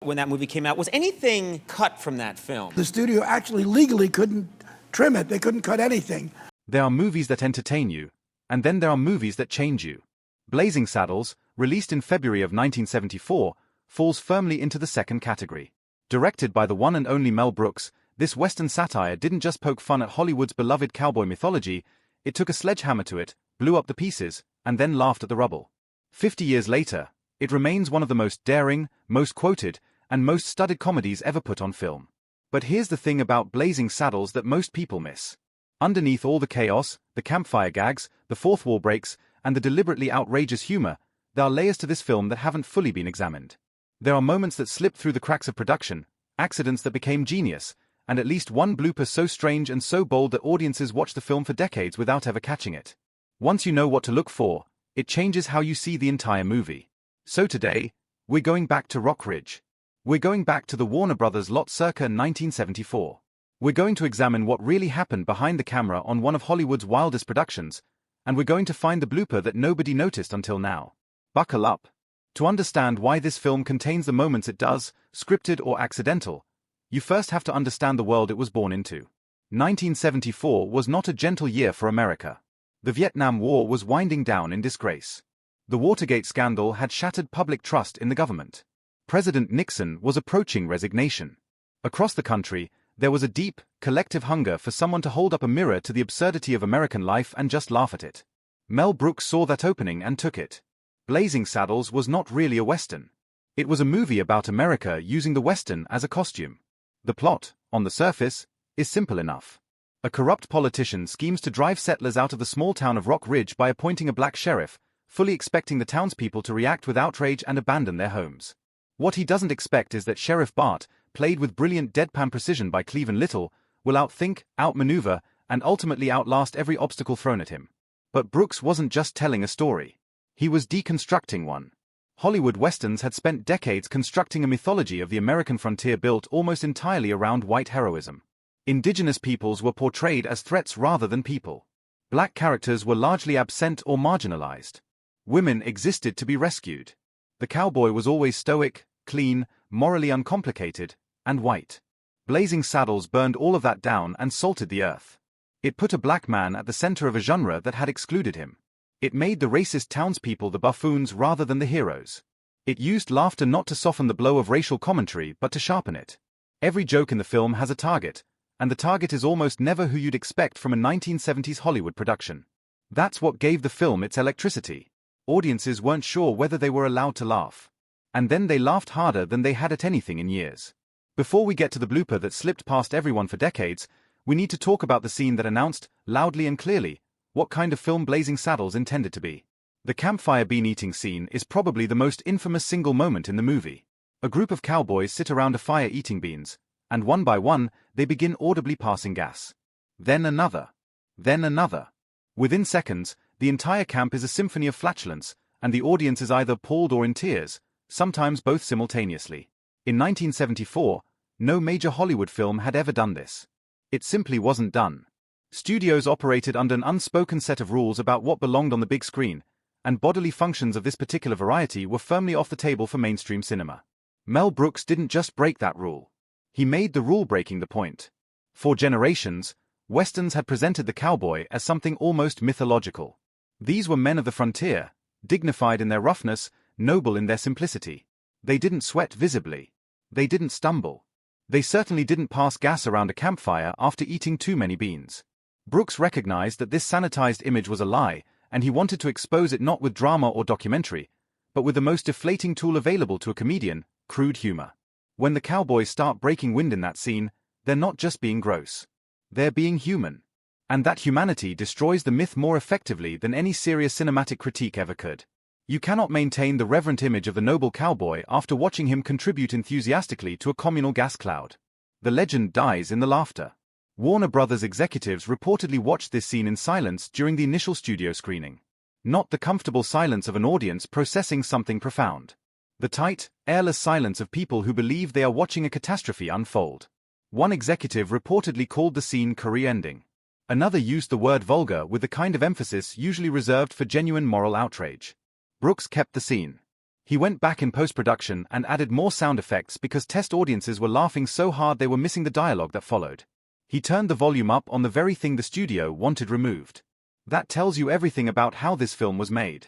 when that movie came out. Was anything cut from that film? The studio actually legally couldn't trim it. They couldn't cut anything. There are movies that entertain you, and then there are movies that change you. Blazing Saddles, released in February of 1974, falls firmly into the second category. Directed by the one and only Mel Brooks, this Western satire didn't just poke fun at Hollywood's beloved cowboy mythology, it took a sledgehammer to it, blew up the pieces, and then laughed at the rubble. 50 years later, it remains one of the most daring, most quoted, and most studied comedies ever put on film. But here's the thing about Blazing Saddles that most people miss. Underneath all the chaos, the campfire gags, the fourth wall breaks, and the deliberately outrageous humor, there are layers to this film that haven't fully been examined. There are moments that slipped through the cracks of production, accidents that became genius, and at least one blooper so strange and so bold that audiences watch the film for decades without ever catching it. Once you know what to look for, it changes how you see the entire movie. So today, we're going back to Rock Ridge. We're going back to the Warner Brothers lot circa 1974. We're going to examine what really happened behind the camera on one of Hollywood's wildest productions, and we're going to find the blooper that nobody noticed until now. Buckle up. To understand why this film contains the moments it does, scripted or accidental, you first have to understand the world it was born into. 1974 was not a gentle year for America. The Vietnam War was winding down in disgrace. The Watergate scandal had shattered public trust in the government. President Nixon was approaching resignation. Across the country, there was a deep, collective hunger for someone to hold up a mirror to the absurdity of American life and just laugh at it. Mel Brooks saw that opening and took it. Blazing Saddles was not really a Western. It was a movie about America using the Western as a costume. The plot, on the surface, is simple enough. A corrupt politician schemes to drive settlers out of the small town of Rock Ridge by appointing a black sheriff, fully expecting the townspeople to react with outrage and abandon their homes. What he doesn't expect is that Sheriff Bart, played with brilliant deadpan precision by Cleavon Little, will outthink, outmaneuver, and ultimately outlast every obstacle thrown at him. But Brooks wasn't just telling a story. He was deconstructing one. Hollywood Westerns had spent decades constructing a mythology of the American frontier built almost entirely around white heroism. Indigenous peoples were portrayed as threats rather than people. Black characters were largely absent or marginalized. Women existed to be rescued. The cowboy was always stoic, clean, morally uncomplicated, and white. Blazing Saddles burned all of that down and salted the earth. It put a black man at the center of a genre that had excluded him. It made the racist townspeople the buffoons rather than the heroes. It used laughter not to soften the blow of racial commentary but to sharpen it. Every joke in the film has a target, and the target is almost never who you'd expect from a 1970s Hollywood production. That's what gave the film its electricity. Audiences weren't sure whether they were allowed to laugh. And then they laughed harder than they had at anything in years. Before we get to the blooper that slipped past everyone for decades, we need to talk about the scene that announced, loudly and clearly, what kind of film Blazing Saddles intended to be. The campfire bean-eating scene is probably the most infamous single moment in the movie. A group of cowboys sit around a fire eating beans, and one by one, they begin audibly passing gas. Then another. Then another. Within seconds, the entire camp is a symphony of flatulence, and the audience is either appalled or in tears, sometimes both simultaneously. In 1974, no major Hollywood film had ever done this. It simply wasn't done. Studios operated under an unspoken set of rules about what belonged on the big screen, and bodily functions of this particular variety were firmly off the table for mainstream cinema. Mel Brooks didn't just break that rule. He made the rule breaking the point. For generations, Westerns had presented the cowboy as something almost mythological. These were men of the frontier, dignified in their roughness, noble in their simplicity. They didn't sweat visibly. They didn't stumble. They certainly didn't pass gas around a campfire after eating too many beans. Brooks recognized that this sanitized image was a lie, and he wanted to expose it not with drama or documentary, but with the most deflating tool available to a comedian, crude humor. When the cowboys start breaking wind in that scene, they're not just being gross. They're being human. And that humanity destroys the myth more effectively than any serious cinematic critique ever could. You cannot maintain the reverent image of the noble cowboy after watching him contribute enthusiastically to a communal gas cloud. The legend dies in the laughter. Warner Brothers executives reportedly watched this scene in silence during the initial studio screening. Not the comfortable silence of an audience processing something profound. The tight, airless silence of people who believe they are watching a catastrophe unfold. One executive reportedly called the scene career-ending. Another used the word vulgar with the kind of emphasis usually reserved for genuine moral outrage. Brooks kept the scene. He went back in post-production and added more sound effects because test audiences were laughing so hard they were missing the dialogue that followed. He turned the volume up on the very thing the studio wanted removed. That tells you everything about how this film was made.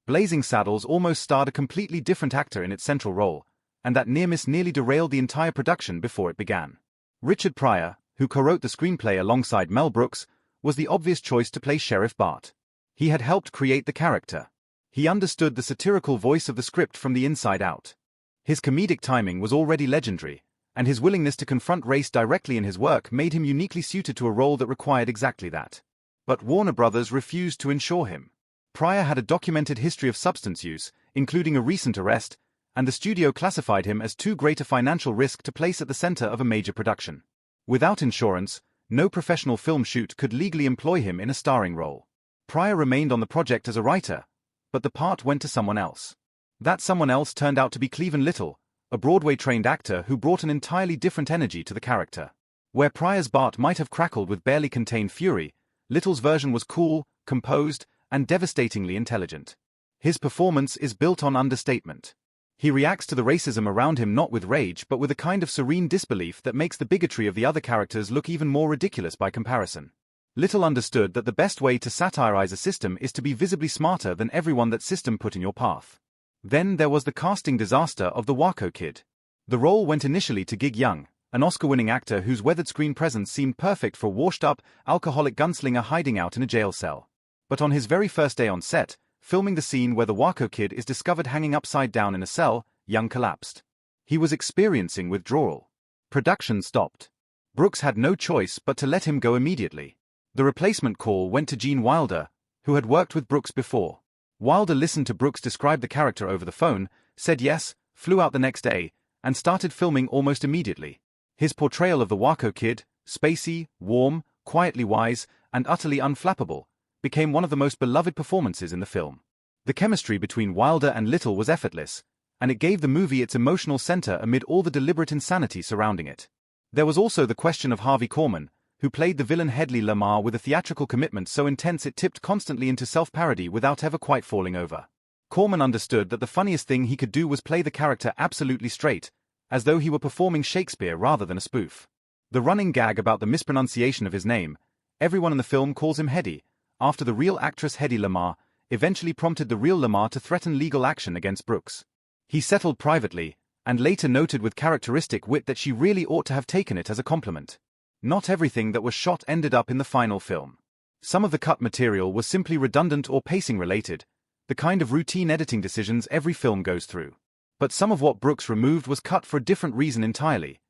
Blazing Saddles almost starred a completely different actor in its central role, and that near miss nearly derailed the entire production before it began. Richard Pryor, who co-wrote the screenplay alongside Mel Brooks, was the obvious choice to play Sheriff Bart. He had helped create the character. He understood the satirical voice of the script from the inside out. His comedic timing was already legendary, and his willingness to confront race directly in his work made him uniquely suited to a role that required exactly that. But Warner Brothers refused to insure him. Pryor had a documented history of substance use, including a recent arrest, and the studio classified him as too great a financial risk to place at the center of a major production. Without insurance, no professional film shoot could legally employ him in a starring role. Pryor remained on the project as a writer, but the part went to someone else. That someone else turned out to be Cleavon Little, a Broadway-trained actor who brought an entirely different energy to the character. Where Pryor's Bart might have crackled with barely contained fury, Little's version was cool, composed, and devastatingly intelligent. His performance is built on understatement. He reacts to the racism around him not with rage but with a kind of serene disbelief that makes the bigotry of the other characters look even more ridiculous by comparison. Little understood that the best way to satirize a system is to be visibly smarter than everyone that system put in your path. Then there was the casting disaster of the Waco Kid. The role went initially to Gig Young, an Oscar-winning actor whose weathered screen presence seemed perfect for a washed-up, alcoholic gunslinger hiding out in a jail cell. But on his very first day on set, filming the scene where the Waco Kid is discovered hanging upside down in a cell, Young collapsed. He was experiencing withdrawal. Production stopped. Brooks had no choice but to let him go immediately. The replacement call went to Gene Wilder, who had worked with Brooks before. Wilder listened to Brooks describe the character over the phone, said yes, flew out the next day, and started filming almost immediately. His portrayal of the Waco Kid, spacey, warm, quietly wise, and utterly unflappable, became one of the most beloved performances in the film. The chemistry between Wilder and Little was effortless, and it gave the movie its emotional center amid all the deliberate insanity surrounding it. There was also the question of Harvey Korman, who played the villain Hedley Lamar with a theatrical commitment so intense it tipped constantly into self-parody without ever quite falling over. Korman understood that the funniest thing he could do was play the character absolutely straight, as though he were performing Shakespeare rather than a spoof. The running gag about the mispronunciation of his name, everyone in the film calls him Hedy, after the real actress Hedy Lamar, eventually prompted the real Lamar to threaten legal action against Brooks. He settled privately, and later noted with characteristic wit that she really ought to have taken it as a compliment. Not everything that was shot ended up in the final film. Some of the cut material was simply redundant or pacing-related, the kind of routine editing decisions every film goes through. But some of what Brooks removed was cut for a different reason entirely.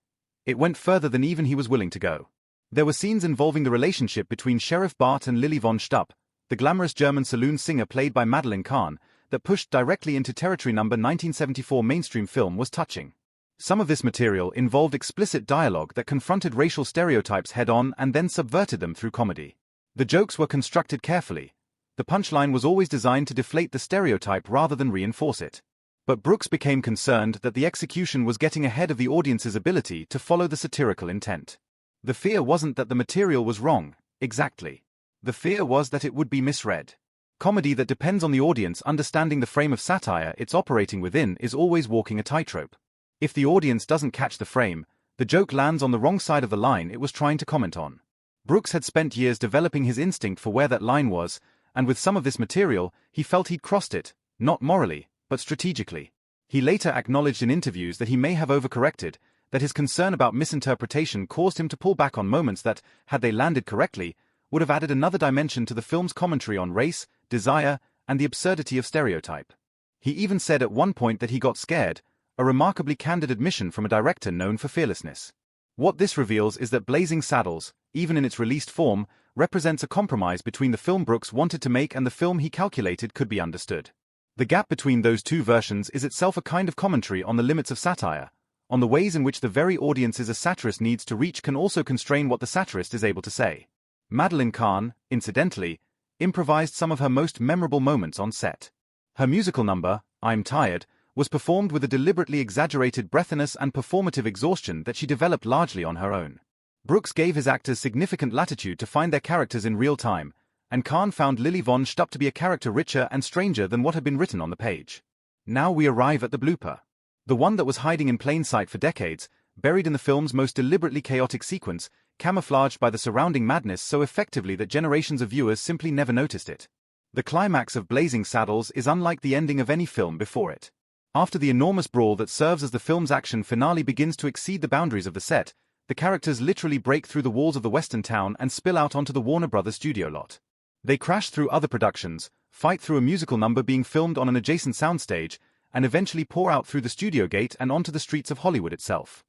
It went further than even he was willing to go. There were scenes involving the relationship between Sheriff Bart and Lily von Stupp, the glamorous German saloon singer played by Madeline Kahn, that pushed directly into territory number 1974 mainstream film was touching. Some of this material involved explicit dialogue that confronted racial stereotypes head-on and then subverted them through comedy. The jokes were constructed carefully. The punchline was always designed to deflate the stereotype rather than reinforce it. But Brooks became concerned that the execution was getting ahead of the audience's ability to follow the satirical intent. The fear wasn't that the material was wrong, exactly. The fear was that it would be misread. Comedy that depends on the audience understanding the frame of satire it's operating within is always walking a tightrope. If the audience doesn't catch the frame, the joke lands on the wrong side of the line it was trying to comment on. Brooks had spent years developing his instinct for where that line was, and with some of this material, he felt he'd crossed it, not morally, but strategically. He later acknowledged in interviews that he may have overcorrected, that his concern about misinterpretation caused him to pull back on moments that, had they landed correctly, would have added another dimension to the film's commentary on race, desire, and the absurdity of stereotype. He even said at one point that he got scared, a remarkably candid admission from a director known for fearlessness. What this reveals is that Blazing Saddles, even in its released form, represents a compromise between the film Brooks wanted to make and the film he calculated could be understood. The gap between those two versions is itself a kind of commentary on the limits of satire, on the ways in which the very audiences a satirist needs to reach can also constrain what the satirist is able to say. Madeline Kahn, incidentally, improvised some of her most memorable moments on set. Her musical number, I'm Tired, was performed with a deliberately exaggerated breathiness and performative exhaustion that she developed largely on her own. Brooks gave his actors significant latitude to find their characters in real time, and Kahn found Lily von Stupp to be a character richer and stranger than what had been written on the page. Now we arrive at the blooper. The one that was hiding in plain sight for decades, buried in the film's most deliberately chaotic sequence, camouflaged by the surrounding madness so effectively that generations of viewers simply never noticed it. The climax of Blazing Saddles is unlike the ending of any film before it. After the enormous brawl that serves as the film's action finale begins to exceed the boundaries of the set, the characters literally break through the walls of the western town and spill out onto the Warner Brothers studio lot. They crash through other productions, fight through a musical number being filmed on an adjacent soundstage, and eventually pour out through the studio gate and onto the streets of Hollywood itself.